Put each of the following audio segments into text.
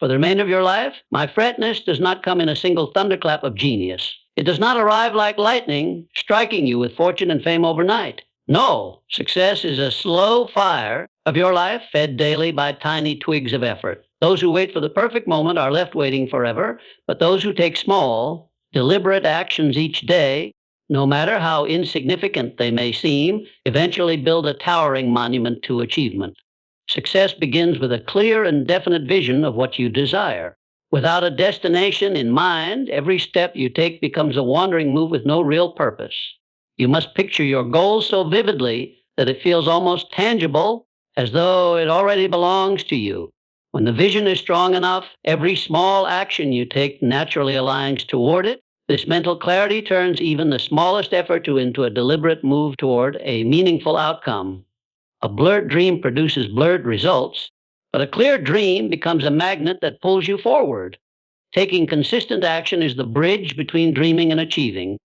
For the remainder of your life, my fretness does not come in a single thunderclap of genius. It does not arrive like lightning, striking you with fortune and fame overnight. No, success is a slow fire of your life fed daily by tiny twigs of effort. Those who wait for the perfect moment are left waiting forever, but those who take small, deliberate actions each day, no matter how insignificant they may seem, eventually build a towering monument to achievement. Success begins with a clear and definite vision of what you desire. Without a destination in mind, every step you take becomes a wandering move with no real purpose. You must picture your goals so vividly that it feels almost tangible, as though it already belongs to you. When the vision is strong enough, every small action you take naturally aligns toward it. This mental clarity turns even the smallest effort into a deliberate move toward a meaningful outcome. A blurred dream produces blurred results, but a clear dream becomes a magnet that pulls you forward. Taking consistent action is the bridge between dreaming and achieving.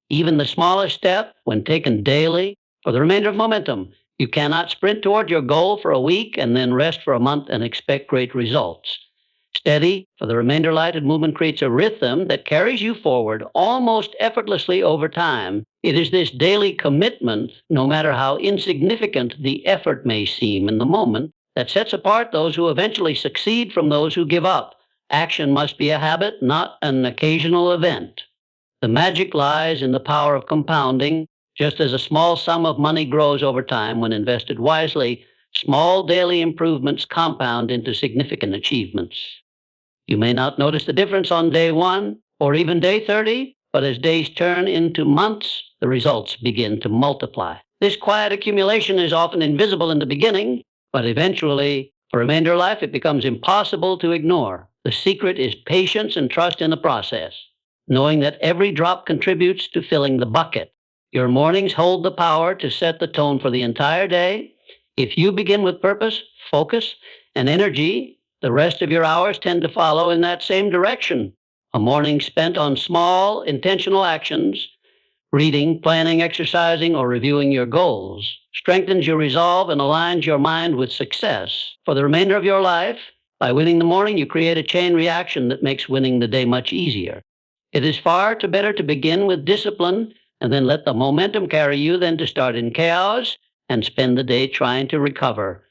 Even the smallest step, when taken daily, for the remainder of momentum, you cannot sprint toward your goal for a week and then rest for a month and expect great results. Steady, for the remainder lighted movement creates a rhythm that carries you forward almost effortlessly over time. It is this daily commitment, no matter how insignificant the effort may seem in the moment, that sets apart those who eventually succeed from those who give up. Action must be a habit, not an occasional event. The magic lies in the power of compounding. Just as a small sum of money grows over time when invested wisely, small daily improvements compound into significant achievements. You may not notice the difference on day 1 or even day 30, but as days turn into months, the results begin to multiply. This quiet accumulation is often invisible in the beginning, but eventually, for remainder of life, it becomes impossible to ignore. The secret is patience and trust in the process, knowing that every drop contributes to filling the bucket. Your mornings hold the power to set the tone for the entire day. If you begin with purpose, focus, and energy, the rest of your hours tend to follow in that same direction. A morning spent on small, intentional actions, reading, planning, exercising, or reviewing your goals, strengthens your resolve and aligns your mind with success. For the remainder of your life, by winning the morning, you create a chain reaction that makes winning the day much easier. It is far too better to begin with discipline and then let the momentum carry you than to start in chaos and spend the day trying to recover.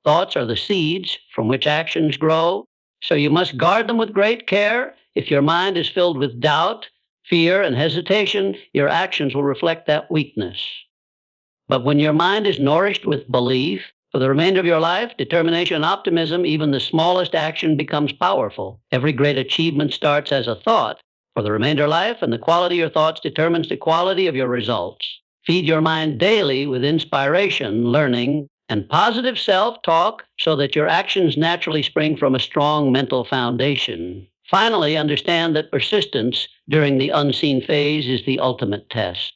Thoughts are the seeds from which actions grow, so you must guard them with great care. If your mind is filled with doubt, fear, and hesitation, your actions will reflect that weakness. But when your mind is nourished with belief, for the remainder of your life, determination and optimism, even the smallest action becomes powerful. Every great achievement starts as a thought. For the remainder of life, and the quality of your thoughts determines the quality of your results. Feed your mind daily with inspiration, learning, and positive self-talk so that your actions naturally spring from a strong mental foundation. Finally, understand that persistence during the unseen phase is the ultimate test.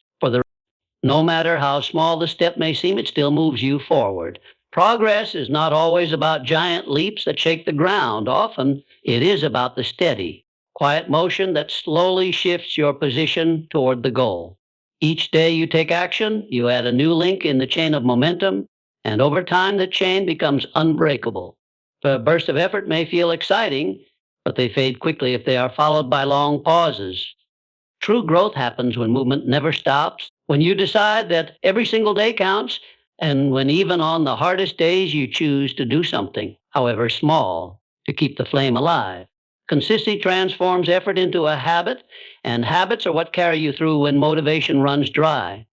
No matter how small the step may seem, it still moves you forward. Progress is not always about giant leaps that shake the ground. Often, it is about the steady, quiet motion that slowly shifts your position toward the goal. Each day you take action, you add a new link in the chain of momentum, and over time the chain becomes unbreakable. A burst of effort may feel exciting, but they fade quickly if they are followed by long pauses. True growth happens when movement never stops, when you decide that every single day counts, and when even on the hardest days you choose to do something, however small, to keep the flame alive. Consistency transforms effort into a habit, and habits are what carry you through when motivation runs dry.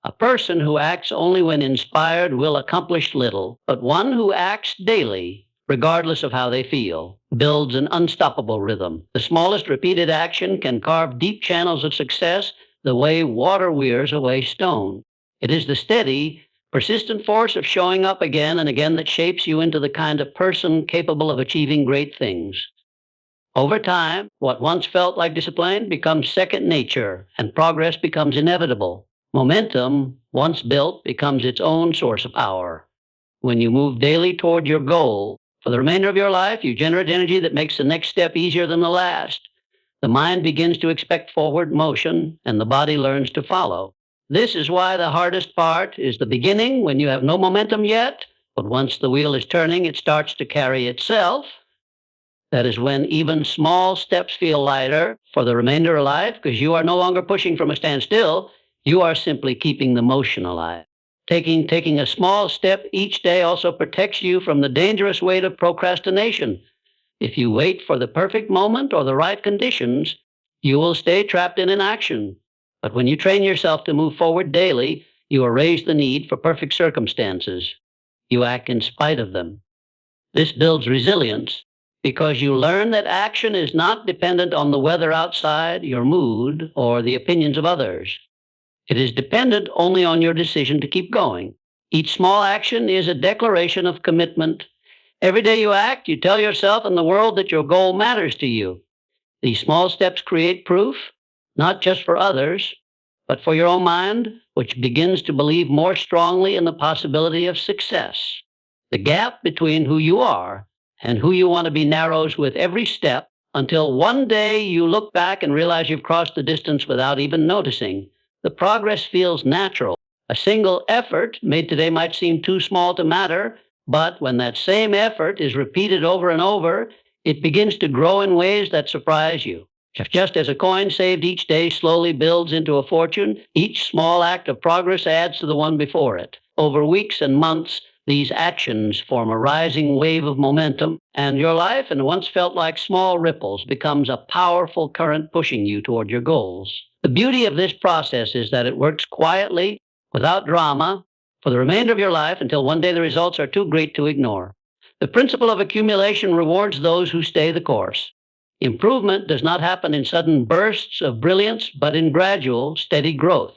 A person who acts only when inspired will accomplish little, but one who acts daily, regardless of how they feel, builds an unstoppable rhythm. The smallest repeated action can carve deep channels of success the way water wears away stone. It is the steady, persistent force of showing up again and again that shapes you into the kind of person capable of achieving great things. Over time, what once felt like discipline becomes second nature, and progress becomes inevitable. Momentum, once built, becomes its own source of power. When you move daily toward your goal, for the remainder of your life, you generate energy that makes the next step easier than the last. The mind begins to expect forward motion, and the body learns to follow. This is why the hardest part is the beginning, when you have no momentum yet, but once the wheel is turning, it starts to carry itself. That is when even small steps feel lighter for the remainder of life because you are no longer pushing from a standstill. You are simply keeping the motion alive. Taking a small step each day also protects you from the dangerous weight of procrastination. If you wait for the perfect moment or the right conditions, you will stay trapped in inaction. But when you train yourself to move forward daily, you erase the need for perfect circumstances. You act in spite of them. This builds resilience because you learn that action is not dependent on the weather outside, your mood, or the opinions of others. It is dependent only on your decision to keep going. Each small action is a declaration of commitment. Every day you act, you tell yourself and the world that your goal matters to you. These small steps create proof, not just for others, but for your own mind, which begins to believe more strongly in the possibility of success. The gap between who you are and who you want to be narrows with every step until one day you look back and realize you've crossed the distance without even noticing. The progress feels natural. A single effort made today might seem too small to matter, but when that same effort is repeated over and over, it begins to grow in ways that surprise you. Just as a coin saved each day slowly builds into a fortune, each small act of progress adds to the one before it. Over weeks and months, these actions form a rising wave of momentum, and your life, and once felt like small ripples, becomes a powerful current pushing you toward your goals. The beauty of this process is that it works quietly, without drama, for the remainder of your life until one day the results are too great to ignore. The principle of accumulation rewards those who stay the course. Improvement does not happen in sudden bursts of brilliance, but in gradual, steady growth.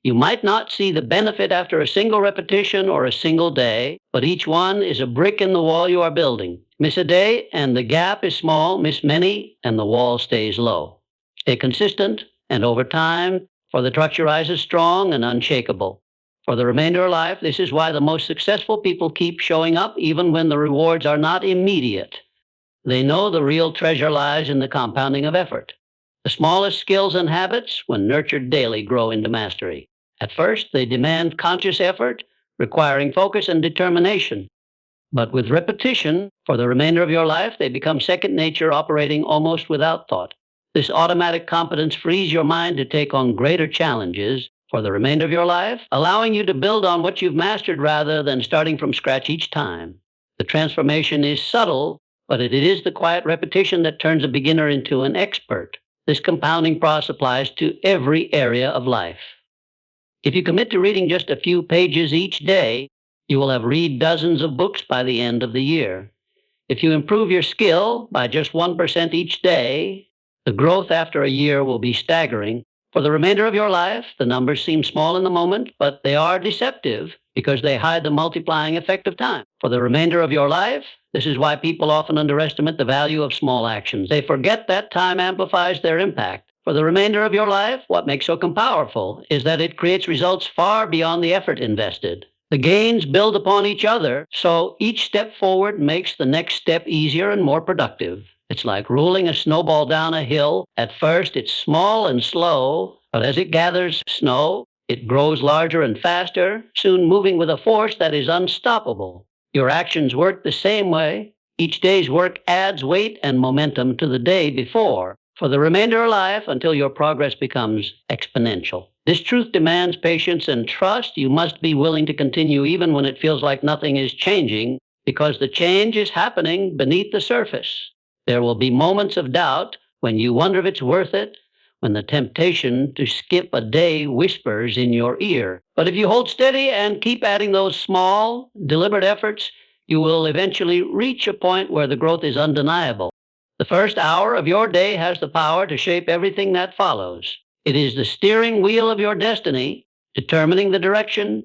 You might not see the benefit after a single repetition or a single day, but each one is a brick in the wall you are building. Miss a day, and the gap is small. Miss many, and the wall stays low. Stay consistent, and over time, for the structure rises strong and unshakable. For the remainder of life, this is why the most successful people keep showing up even when the rewards are not immediate. They know the real treasure lies in the compounding of effort. The smallest skills and habits, when nurtured daily, grow into mastery. At first, they demand conscious effort, requiring focus and determination. But with repetition, for the remainder of your life, they become second nature, operating almost without thought. This automatic competence frees your mind to take on greater challenges for the remainder of your life, allowing you to build on what you've mastered rather than starting from scratch each time. The transformation is subtle, but it is the quiet repetition that turns a beginner into an expert. This compounding process applies to every area of life. If you commit to reading just a few pages each day, you will have read dozens of books by the end of the year. If you improve your skill by just 1% each day, the growth after a year will be staggering. For the remainder of your life, the numbers seem small in the moment, but they are deceptive because they hide the multiplying effect of time. For the remainder of your life, this is why people often underestimate the value of small actions. They forget that time amplifies their impact. For the remainder of your life, what makes so powerful is that it creates results far beyond the effort invested. The gains build upon each other, so each step forward makes the next step easier and more productive. It's like rolling a snowball down a hill. At first, it's small and slow, but as it gathers snow, it grows larger and faster, soon moving with a force that is unstoppable. Your actions work the same way. Each day's work adds weight and momentum to the day before, for the remainder of life until your progress becomes exponential. This truth demands patience and trust. You must be willing to continue even when it feels like nothing is changing, because the change is happening beneath the surface. There will be moments of doubt when you wonder if it's worth it, when the temptation to skip a day whispers in your ear. But if you hold steady and keep adding those small, deliberate efforts, you will eventually reach a point where the growth is undeniable. The first hour of your day has the power to shape everything that follows. It is the steering wheel of your destiny, determining the direction,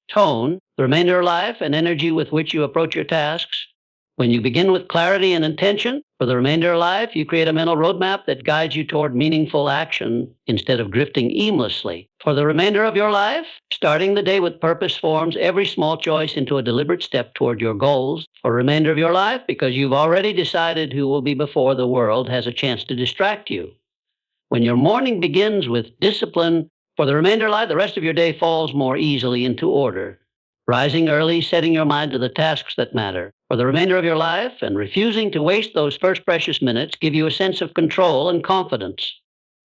tone, the remainder of life, and energy with which you approach your tasks. When you begin with clarity and intention, for the remainder of life, you create a mental roadmap that guides you toward meaningful action instead of drifting aimlessly. For the remainder of your life, starting the day with purpose forms every small choice into a deliberate step toward your goals. For the remainder of your life, because you've already decided who will be before the world has a chance to distract you. When your morning begins with discipline, for the remainder of life, the rest of your day falls more easily into order. rising early, setting your mind to the tasks that matter for the remainder of your life, and refusing to waste those first precious minutes give you a sense of control and confidence.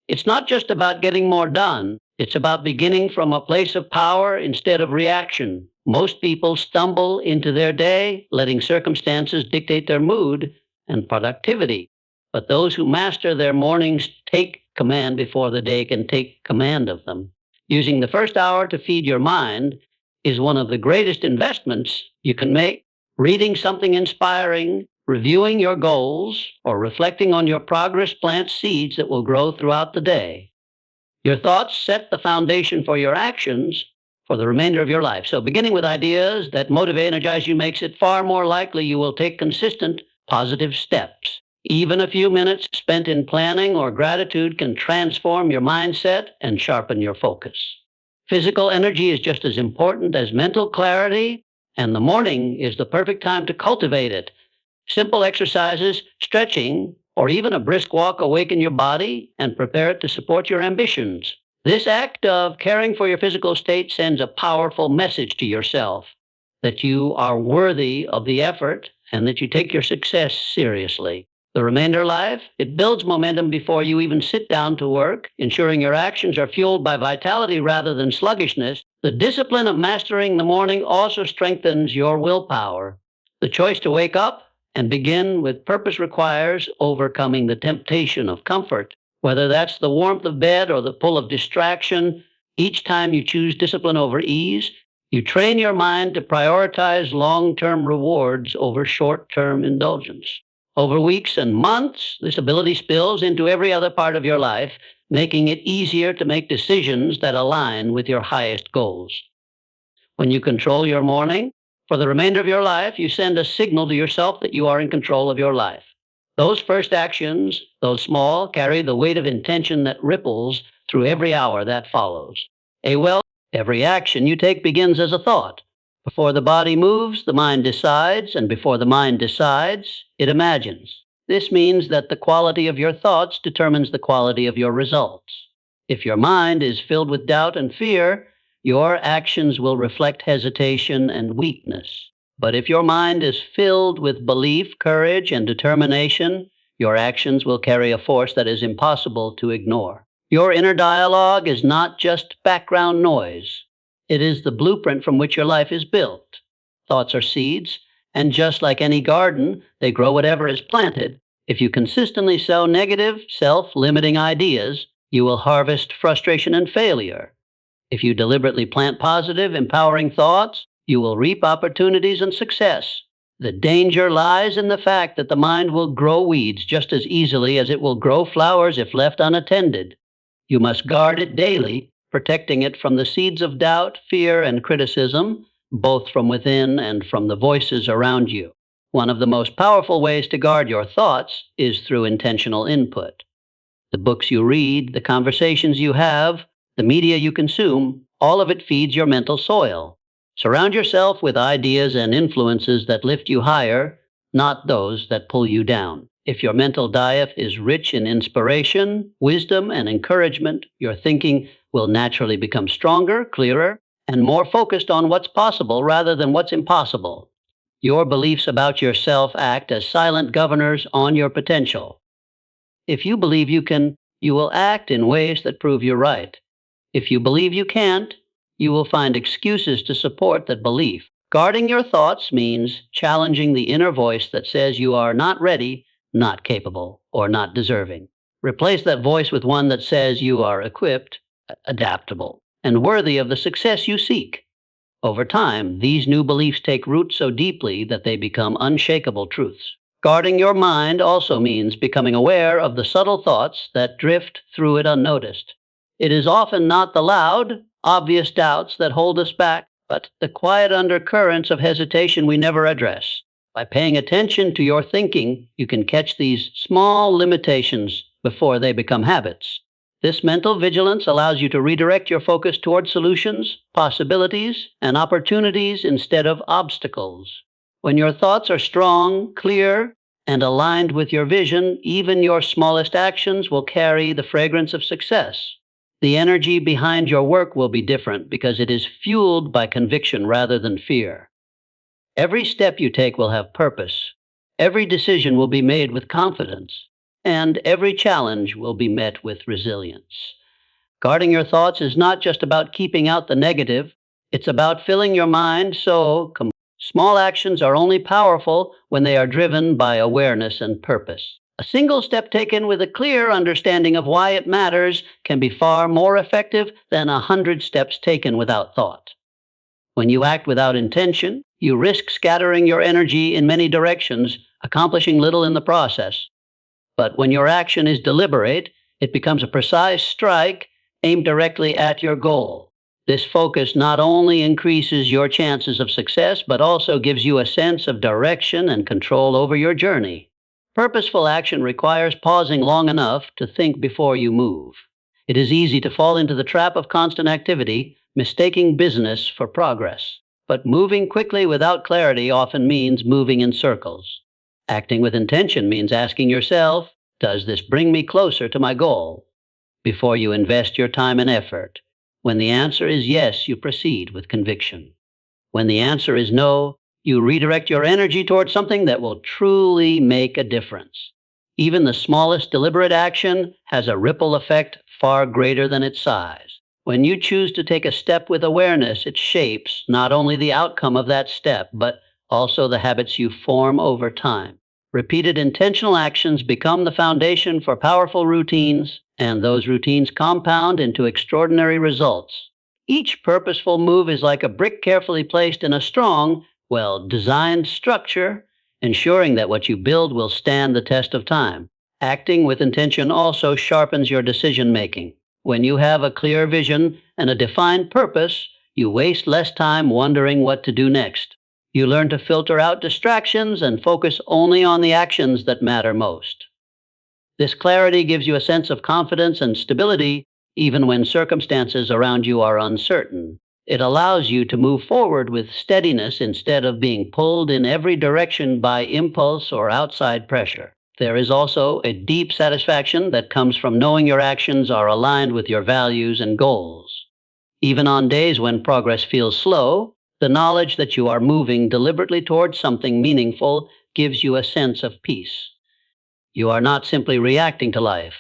It's not just about getting more done. It's about beginning from a place of power instead of reaction. Most people stumble into their day, letting circumstances dictate their mood and productivity. But those who master their mornings take command before the day can take command of them. Using the first hour to feed your mind is one of the greatest investments you can make. Reading something inspiring, reviewing your goals, or reflecting on your progress plants seeds that will grow throughout the day. Your thoughts set the foundation for your actions for the remainder of your life. So beginning with ideas that motivate and energize you makes it far more likely you will take consistent, positive steps. Even a few minutes spent in planning or gratitude can transform your mindset and sharpen your focus. Physical energy is just as important as mental clarity, and the morning is the perfect time to cultivate it. Simple exercises, stretching, or even a brisk walk awaken your body and prepare it to support your ambitions. This act of caring for your physical state sends a powerful message to yourself that you are worthy of the effort and that you take your success seriously. The remainder of life, it builds momentum before you even sit down to work, ensuring your actions are fueled by vitality rather than sluggishness. The discipline of mastering the morning also strengthens your willpower. The choice to wake up and begin with purpose requires overcoming the temptation of comfort. Whether that's the warmth of bed or the pull of distraction, each time you choose discipline over ease, you train your mind to prioritize long-term rewards over short-term indulgence. Over weeks and months, this ability spills into every other part of your life, making it easier to make decisions that align with your highest goals. When you control your morning, for the remainder of your life, you send a signal to yourself that you are in control of your life. Those first actions, though small, carry the weight of intention that ripples through every hour that follows. Every action you take begins as a thought. Before the body moves, the mind decides, and before the mind decides, it imagines. This means that the quality of your thoughts determines the quality of your results. If your mind is filled with doubt and fear, your actions will reflect hesitation and weakness. But if your mind is filled with belief, courage, and determination, your actions will carry a force that is impossible to ignore. Your inner dialogue is not just background noise. It is the blueprint from which your life is built. Thoughts are seeds, and just like any garden, they grow whatever is planted. If you consistently sow negative, self-limiting ideas, you will harvest frustration and failure. If you deliberately plant positive, empowering thoughts, you will reap opportunities and success. The danger lies in the fact that the mind will grow weeds just as easily as it will grow flowers if left unattended. You must guard it daily, protecting it from the seeds of doubt, fear, and criticism, both from within and from the voices around you. One of the most powerful ways to guard your thoughts is through intentional input. The books you read, the conversations you have, the media you consume, all of it feeds your mental soil. Surround yourself with ideas and influences that lift you higher, not those that pull you down. If your mental diet is rich in inspiration, wisdom, and encouragement, your thinking will naturally become stronger, clearer, and more focused on what's possible rather than what's impossible. Your beliefs about yourself act as silent governors on your potential. If you believe you can, you will act in ways that prove you're right. If you believe you can't, you will find excuses to support that belief. Guarding your thoughts means challenging the inner voice that says you are not ready, not capable, or not deserving. Replace that voice with one that says you are equipped, adaptable, and worthy of the success you seek. Over time, these new beliefs take root so deeply that they become unshakable truths. Guarding your mind also means becoming aware of the subtle thoughts that drift through it unnoticed. It is often not the loud, obvious doubts that hold us back, but the quiet undercurrents of hesitation we never address. By paying attention to your thinking, you can catch these small limitations before they become habits. This mental vigilance allows you to redirect your focus toward solutions, possibilities, and opportunities instead of obstacles. When your thoughts are strong, clear, and aligned with your vision, even your smallest actions will carry the fragrance of success. The energy behind your work will be different because it is fueled by conviction rather than fear. Every step you take will have purpose. Every decision will be made with confidence. And every challenge will be met with resilience. Guarding your thoughts is not just about keeping out the negative, it's about filling your mind small actions are only powerful when they are driven by awareness and purpose. A single step taken with a clear understanding of why it matters can be far more effective than 100 steps taken without thought. When you act without intention, you risk scattering your energy in many directions, accomplishing little in the process. But when your action is deliberate, it becomes a precise strike aimed directly at your goal. This focus not only increases your chances of success, but also gives you a sense of direction and control over your journey. Purposeful action requires pausing long enough to think before you move. It is easy to fall into the trap of constant activity, mistaking business for progress. But moving quickly without clarity often means moving in circles. Acting with intention means asking yourself, does this bring me closer to my goal? Before you invest your time and effort. When the answer is yes, you proceed with conviction. When the answer is no, you redirect your energy towards something that will truly make a difference. Even the smallest deliberate action has a ripple effect far greater than its size. When you choose to take a step with awareness, it shapes not only the outcome of that step, but also the habits you form over time. Repeated intentional actions become the foundation for powerful routines, and those routines compound into extraordinary results. Each purposeful move is like a brick carefully placed in a strong, well-designed structure, ensuring that what you build will stand the test of time. Acting with intention also sharpens your decision-making. When you have a clear vision and a defined purpose, you waste less time wondering what to do next. You learn to filter out distractions and focus only on the actions that matter most. This clarity gives you a sense of confidence and stability even when circumstances around you are uncertain. It allows you to move forward with steadiness instead of being pulled in every direction by impulse or outside pressure. There is also a deep satisfaction that comes from knowing your actions are aligned with your values and goals. Even on days when progress feels slow, the knowledge that you are moving deliberately towards something meaningful gives you a sense of peace. You are not simply reacting to life.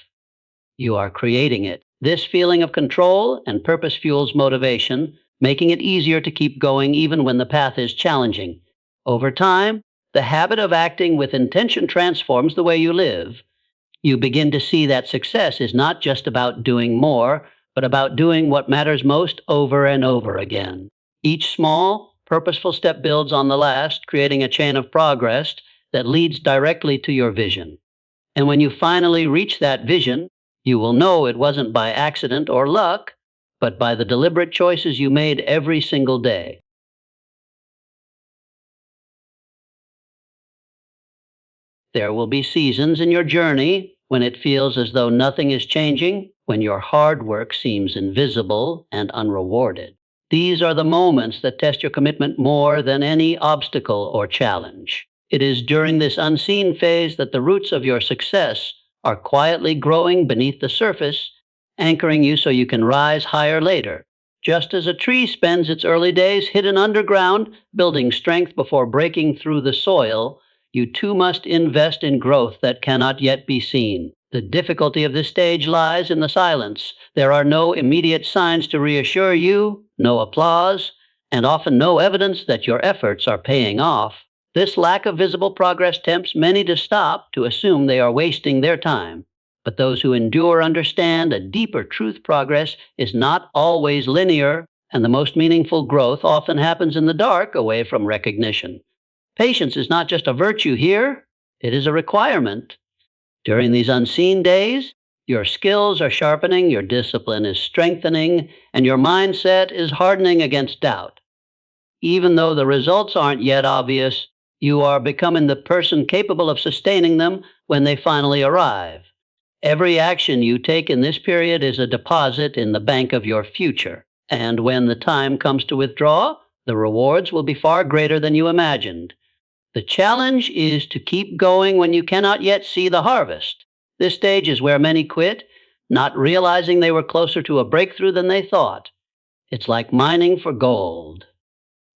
You are creating it. This feeling of control and purpose fuels motivation, making it easier to keep going even when the path is challenging. Over time, the habit of acting with intention transforms the way you live. You begin to see that success is not just about doing more, but about doing what matters most over and over again. Each small, purposeful step builds on the last, creating a chain of progress that leads directly to your vision. And when you finally reach that vision, you will know it wasn't by accident or luck, but by the deliberate choices you made every single day. There will be seasons in your journey when it feels as though nothing is changing, when your hard work seems invisible and unrewarded. These are the moments that test your commitment more than any obstacle or challenge. It is during this unseen phase that the roots of your success are quietly growing beneath the surface, anchoring you so you can rise higher later. Just as a tree spends its early days hidden underground, building strength before breaking through the soil, you too must invest in growth that cannot yet be seen. The difficulty of this stage lies in the silence. There are no immediate signs to reassure you, no applause, and often no evidence that your efforts are paying off. This lack of visible progress tempts many to stop, to assume they are wasting their time. But those who endure understand a deeper truth. Progress is not always linear, and the most meaningful growth often happens in the dark, away from recognition. Patience is not just a virtue here, it is a requirement. During these unseen days, your skills are sharpening, your discipline is strengthening, and your mindset is hardening against doubt. Even though the results aren't yet obvious, you are becoming the person capable of sustaining them when they finally arrive. Every action you take in this period is a deposit in the bank of your future, and when the time comes to withdraw, the rewards will be far greater than you imagined. The challenge is to keep going when you cannot yet see the harvest. This stage is where many quit, not realizing they were closer to a breakthrough than they thought. It's like mining for gold.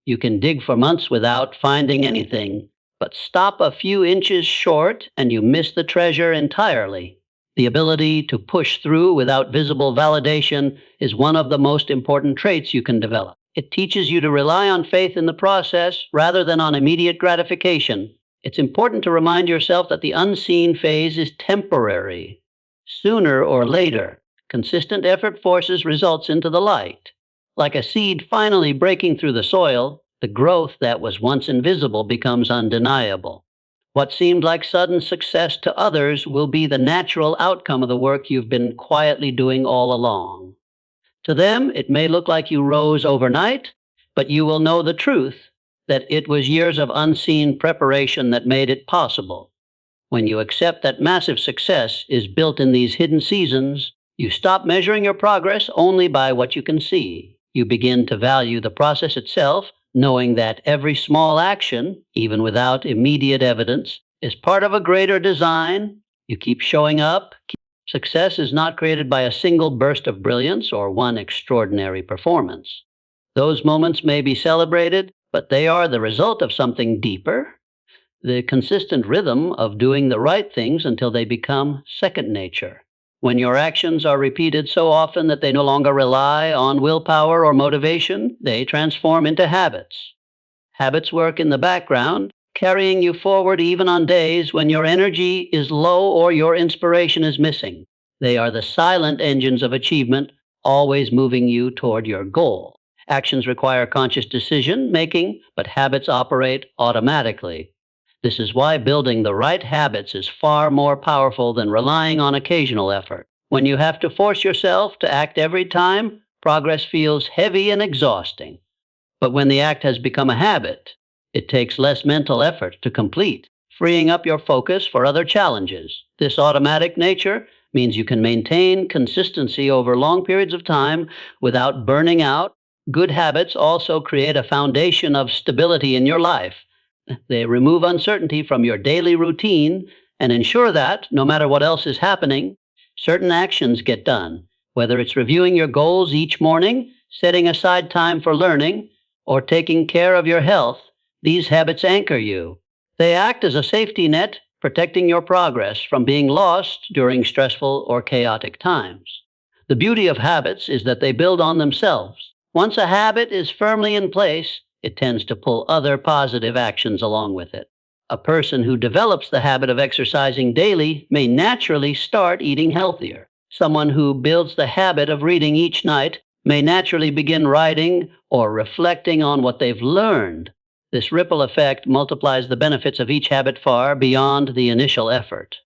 You can dig for months without finding anything, but stop a few inches short and you miss the treasure entirely. The ability to push through without visible validation is one of the most important traits you can develop. It teaches you to rely on faith in the process rather than on immediate gratification. It's important to remind yourself that the unseen phase is temporary. Sooner or later, consistent effort forces results into the light. Like a seed finally breaking through the soil, the growth that was once invisible becomes undeniable. What seemed like sudden success to others will be the natural outcome of the work you've been quietly doing all along. To them, it may look like you rose overnight, but you will know the truth, that it was years of unseen preparation that made it possible. When you accept that massive success is built in these hidden seasons, you stop measuring your progress only by what you can see. You begin to value the process itself, knowing that every small action, even without immediate evidence, is part of a greater design. You keep showing up. Success is not created by a single burst of brilliance or one extraordinary performance. Those moments may be celebrated, but they are the result of something deeper, the consistent rhythm of doing the right things until they become second nature. When your actions are repeated so often that they no longer rely on willpower or motivation, they transform into habits. Habits work in the background, carrying you forward even on days when your energy is low or your inspiration is missing. They are the silent engines of achievement, always moving you toward your goal. Actions require conscious decision making, but habits operate automatically. This is why building the right habits is far more powerful than relying on occasional effort. When you have to force yourself to act every time, progress feels heavy and exhausting. But when the act has become a habit, it takes less mental effort to complete, freeing up your focus for other challenges. This automatic nature means you can maintain consistency over long periods of time without burning out. Good habits also create a foundation of stability in your life. They remove uncertainty from your daily routine and ensure that, no matter what else is happening, certain actions get done. Whether it's reviewing your goals each morning, setting aside time for learning, or taking care of your health, these habits anchor you. They act as a safety net, protecting your progress from being lost during stressful or chaotic times. The beauty of habits is that they build on themselves. Once a habit is firmly in place, it tends to pull other positive actions along with it. A person who develops the habit of exercising daily may naturally start eating healthier. Someone who builds the habit of reading each night may naturally begin writing or reflecting on what they've learned. This ripple effect multiplies the benefits of each habit far beyond the initial effort.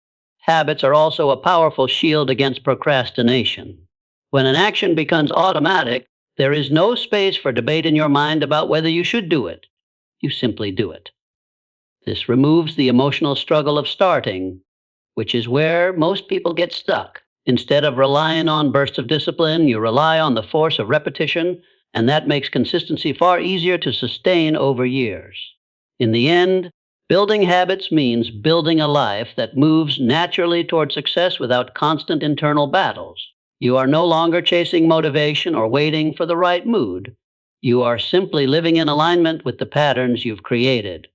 Habits are also a powerful shield against procrastination. When an action becomes automatic, there is no space for debate in your mind about whether you should do it. You simply do it. This removes the emotional struggle of starting, which is where most people get stuck. Instead of relying on bursts of discipline, you rely on the force of repetition, and that makes consistency far easier to sustain over years. In the end, building habits means building a life that moves naturally toward success without constant internal battles. You are no longer chasing motivation or waiting for the right mood. You are simply living in alignment with the patterns you've created.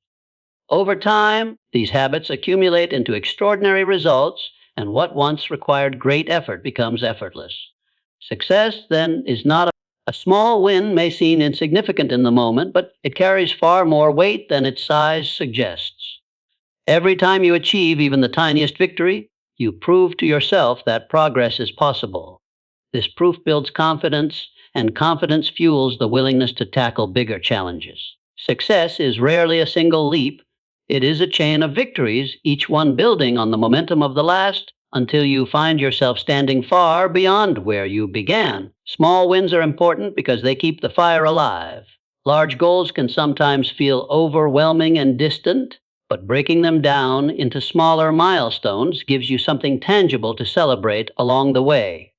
Over time, these habits accumulate into extraordinary results, and what once required great effort becomes effortless. Success, then, is not a small win may seem insignificant in the moment, but it carries far more weight than its size suggests. Every time you achieve even the tiniest victory, you prove to yourself that progress is possible. This proof builds confidence, and confidence fuels the willingness to tackle bigger challenges. Success is rarely a single leap. It is a chain of victories, each one building on the momentum of the last until you find yourself standing far beyond where you began. Small wins are important because they keep the fire alive. Large goals can sometimes feel overwhelming and distant, but breaking them down into smaller milestones gives you something tangible to celebrate along the way.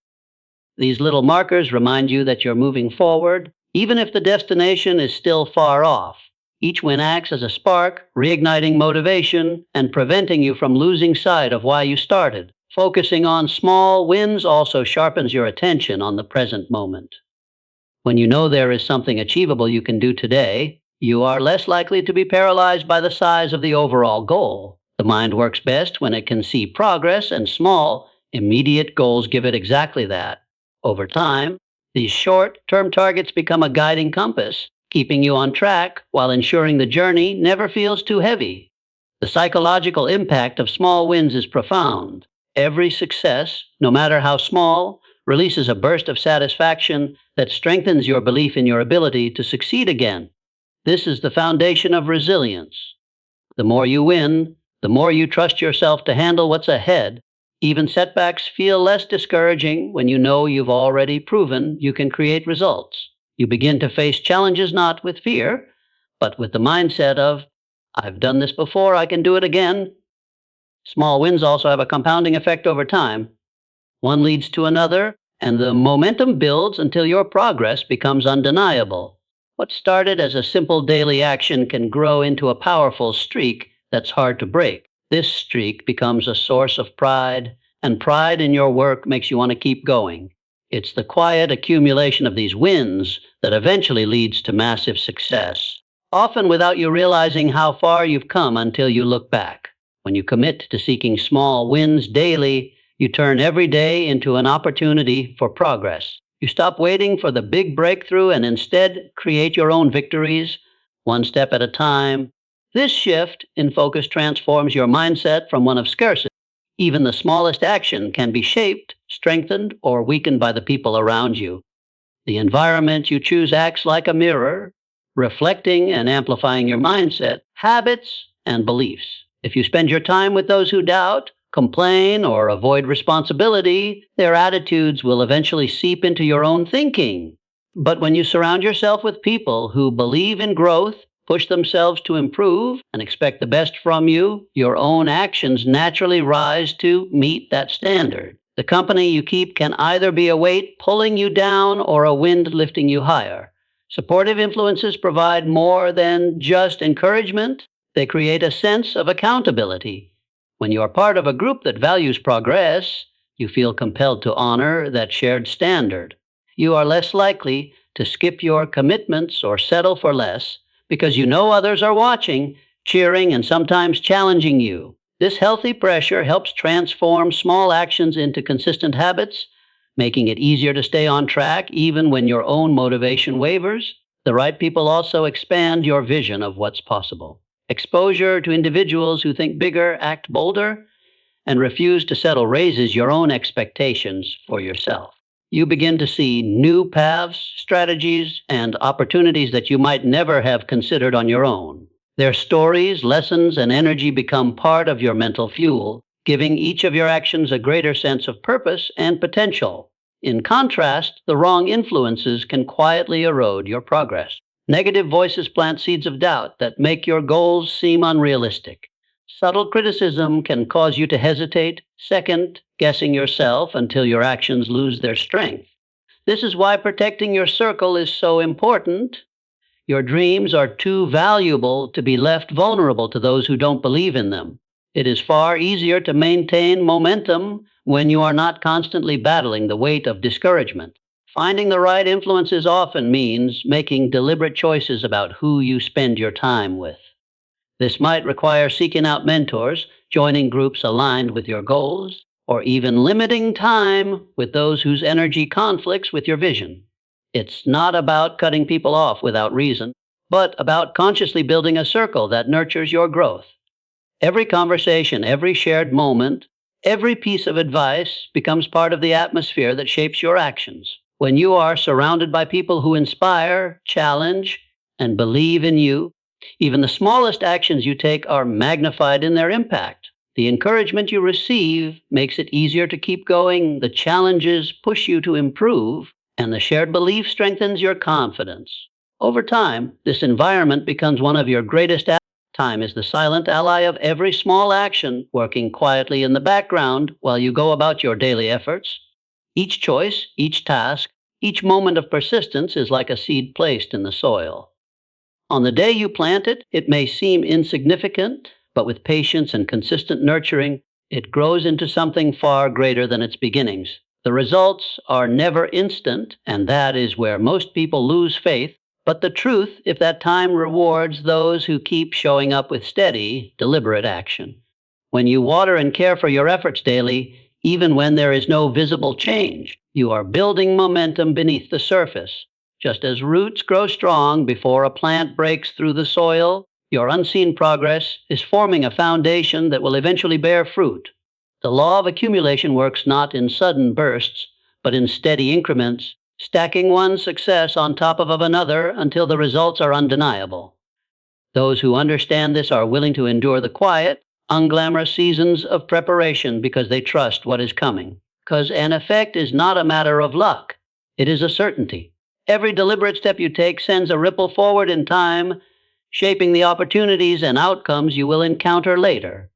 These little markers remind you that you're moving forward, even if the destination is still far off. Each win acts as a spark, reigniting motivation and preventing you from losing sight of why you started. Focusing on small wins also sharpens your attention on the present moment. When you know there is something achievable you can do today, you are less likely to be paralyzed by the size of the overall goal. The mind works best when it can see progress, and small, immediate goals give it exactly that. Over time, these short term targets become a guiding compass, keeping you on track while ensuring the journey never feels too heavy. The psychological impact of small wins is profound. Every success, no matter how small, releases a burst of satisfaction that strengthens your belief in your ability to succeed again. This is the foundation of resilience. The more you win, the more you trust yourself to handle what's ahead. Even setbacks feel less discouraging when you know you've already proven you can create results. You begin to face challenges not with fear, but with the mindset of, I've done this before, I can do it again. Small wins also have a compounding effect over time. One leads to another, and the momentum builds until your progress becomes undeniable. What started as a simple daily action can grow into a powerful streak that's hard to break. This streak becomes a source of pride, and pride in your work makes you want to keep going. It's the quiet accumulation of these wins that eventually leads to massive success, often without you realizing how far you've come until you look back. When you commit to seeking small wins daily, you turn every day into an opportunity for progress. You stop waiting for the big breakthrough and instead create your own victories, one step at a time. This shift in focus transforms your mindset from one of scarcity. Even the smallest action can be shaped, strengthened, or weakened by the people around you. The environment you choose acts like a mirror, reflecting and amplifying your mindset, habits, and beliefs. If you spend your time with those who doubt, complain, or avoid responsibility, their attitudes will eventually seep into your own thinking. But when you surround yourself with people who believe in growth, push themselves to improve, and expect the best from you, your own actions naturally rise to meet that standard. The company you keep can either be a weight pulling you down or a wind lifting you higher. Supportive influences provide more than just encouragement. They create a sense of accountability. When you are part of a group that values progress, you feel compelled to honor that shared standard. You are less likely to skip your commitments or settle for less because you know others are watching, cheering, and sometimes challenging you. This healthy pressure helps transform small actions into consistent habits, making it easier to stay on track even when your own motivation wavers. The right people also expand your vision of what's possible. Exposure to individuals who think bigger, act bolder, and refuse to settle raises your own expectations for yourself. You begin to see new paths, strategies, and opportunities that you might never have considered on your own. Their stories, lessons, and energy become part of your mental fuel, giving each of your actions a greater sense of purpose and potential. In contrast, the wrong influences can quietly erode your progress. Negative voices plant seeds of doubt that make your goals seem unrealistic. Subtle criticism can cause you to hesitate, second guessing yourself until your actions lose their strength. This is why protecting your circle is so important. Your dreams are too valuable to be left vulnerable to those who don't believe in them. It is far easier to maintain momentum when you are not constantly battling the weight of discouragement. Finding the right influences often means making deliberate choices about who you spend your time with. This might require seeking out mentors, joining groups aligned with your goals, or even limiting time with those whose energy conflicts with your vision. It's not about cutting people off without reason, but about consciously building a circle that nurtures your growth. Every conversation, every shared moment, every piece of advice becomes part of the atmosphere that shapes your actions. When you are surrounded by people who inspire, challenge, and believe in you, even the smallest actions you take are magnified in their impact. The encouragement you receive makes it easier to keep going, the challenges push you to improve, and the shared belief strengthens your confidence. Over time, this environment becomes one of your greatest assets. Time is the silent ally of every small action, working quietly in the background while you go about your daily efforts. Each choice, each task, each moment of persistence is like a seed placed in the soil. On the day you plant it, it may seem insignificant, but with patience and consistent nurturing, it grows into something far greater than its beginnings. The results are never instant, and that is where most people lose faith. But the truth, if that time rewards those who keep showing up with steady, deliberate action. When you water and care for your efforts daily, even when there is no visible change, you are building momentum beneath the surface. Just as roots grow strong before a plant breaks through the soil, your unseen progress is forming a foundation that will eventually bear fruit. The law of accumulation works not in sudden bursts, but in steady increments, stacking one success on top of another until the results are undeniable. Those who understand this are willing to endure the quiet, unglamorous seasons of preparation because they trust what is coming. Because an effect is not a matter of luck, it is a certainty. Every deliberate step you take sends a ripple forward in time, shaping the opportunities and outcomes you will encounter later.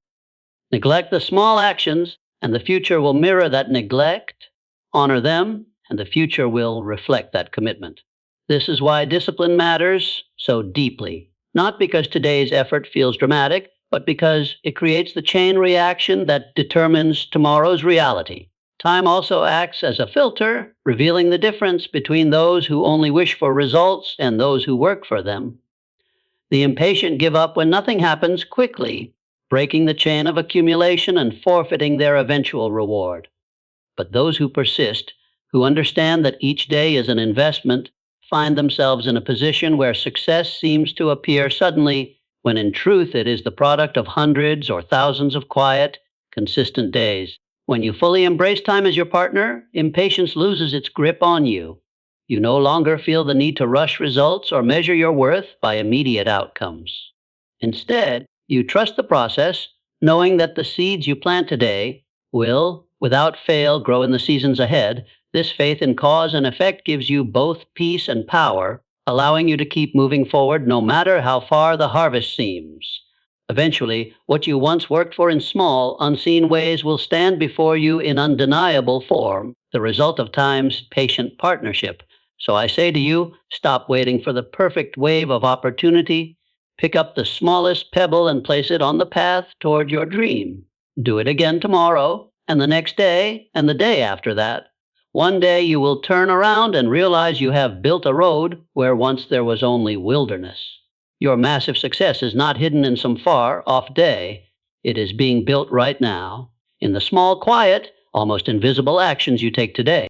Neglect the small actions, and the future will mirror that neglect. Honor them, and the future will reflect that commitment. This is why discipline matters so deeply. Not because today's effort feels dramatic, but because it creates the chain reaction that determines tomorrow's reality. Time also acts as a filter, revealing the difference between those who only wish for results and those who work for them. The impatient give up when nothing happens quickly, breaking the chain of accumulation and forfeiting their eventual reward. But those who persist, who understand that each day is an investment, find themselves in a position where success seems to appear suddenly, when in truth it is the product of hundreds or thousands of quiet, consistent days. When you fully embrace time as your partner, impatience loses its grip on you. You no longer feel the need to rush results or measure your worth by immediate outcomes. Instead, you trust the process, knowing that the seeds you plant today will, without fail, grow in the seasons ahead. This faith in cause and effect gives you both peace and power, allowing you to keep moving forward no matter how far the harvest seems. Eventually, what you once worked for in small, unseen ways will stand before you in undeniable form, the result of time's patient partnership. So I say to you, stop waiting for the perfect wave of opportunity. Pick up the smallest pebble and place it on the path toward your dream. Do it again tomorrow, and the next day, and the day after that. One day you will turn around and realize you have built a road where once there was only wilderness. Your massive success is not hidden in some far-off day. It is being built right now, in the small, quiet, almost invisible actions you take today.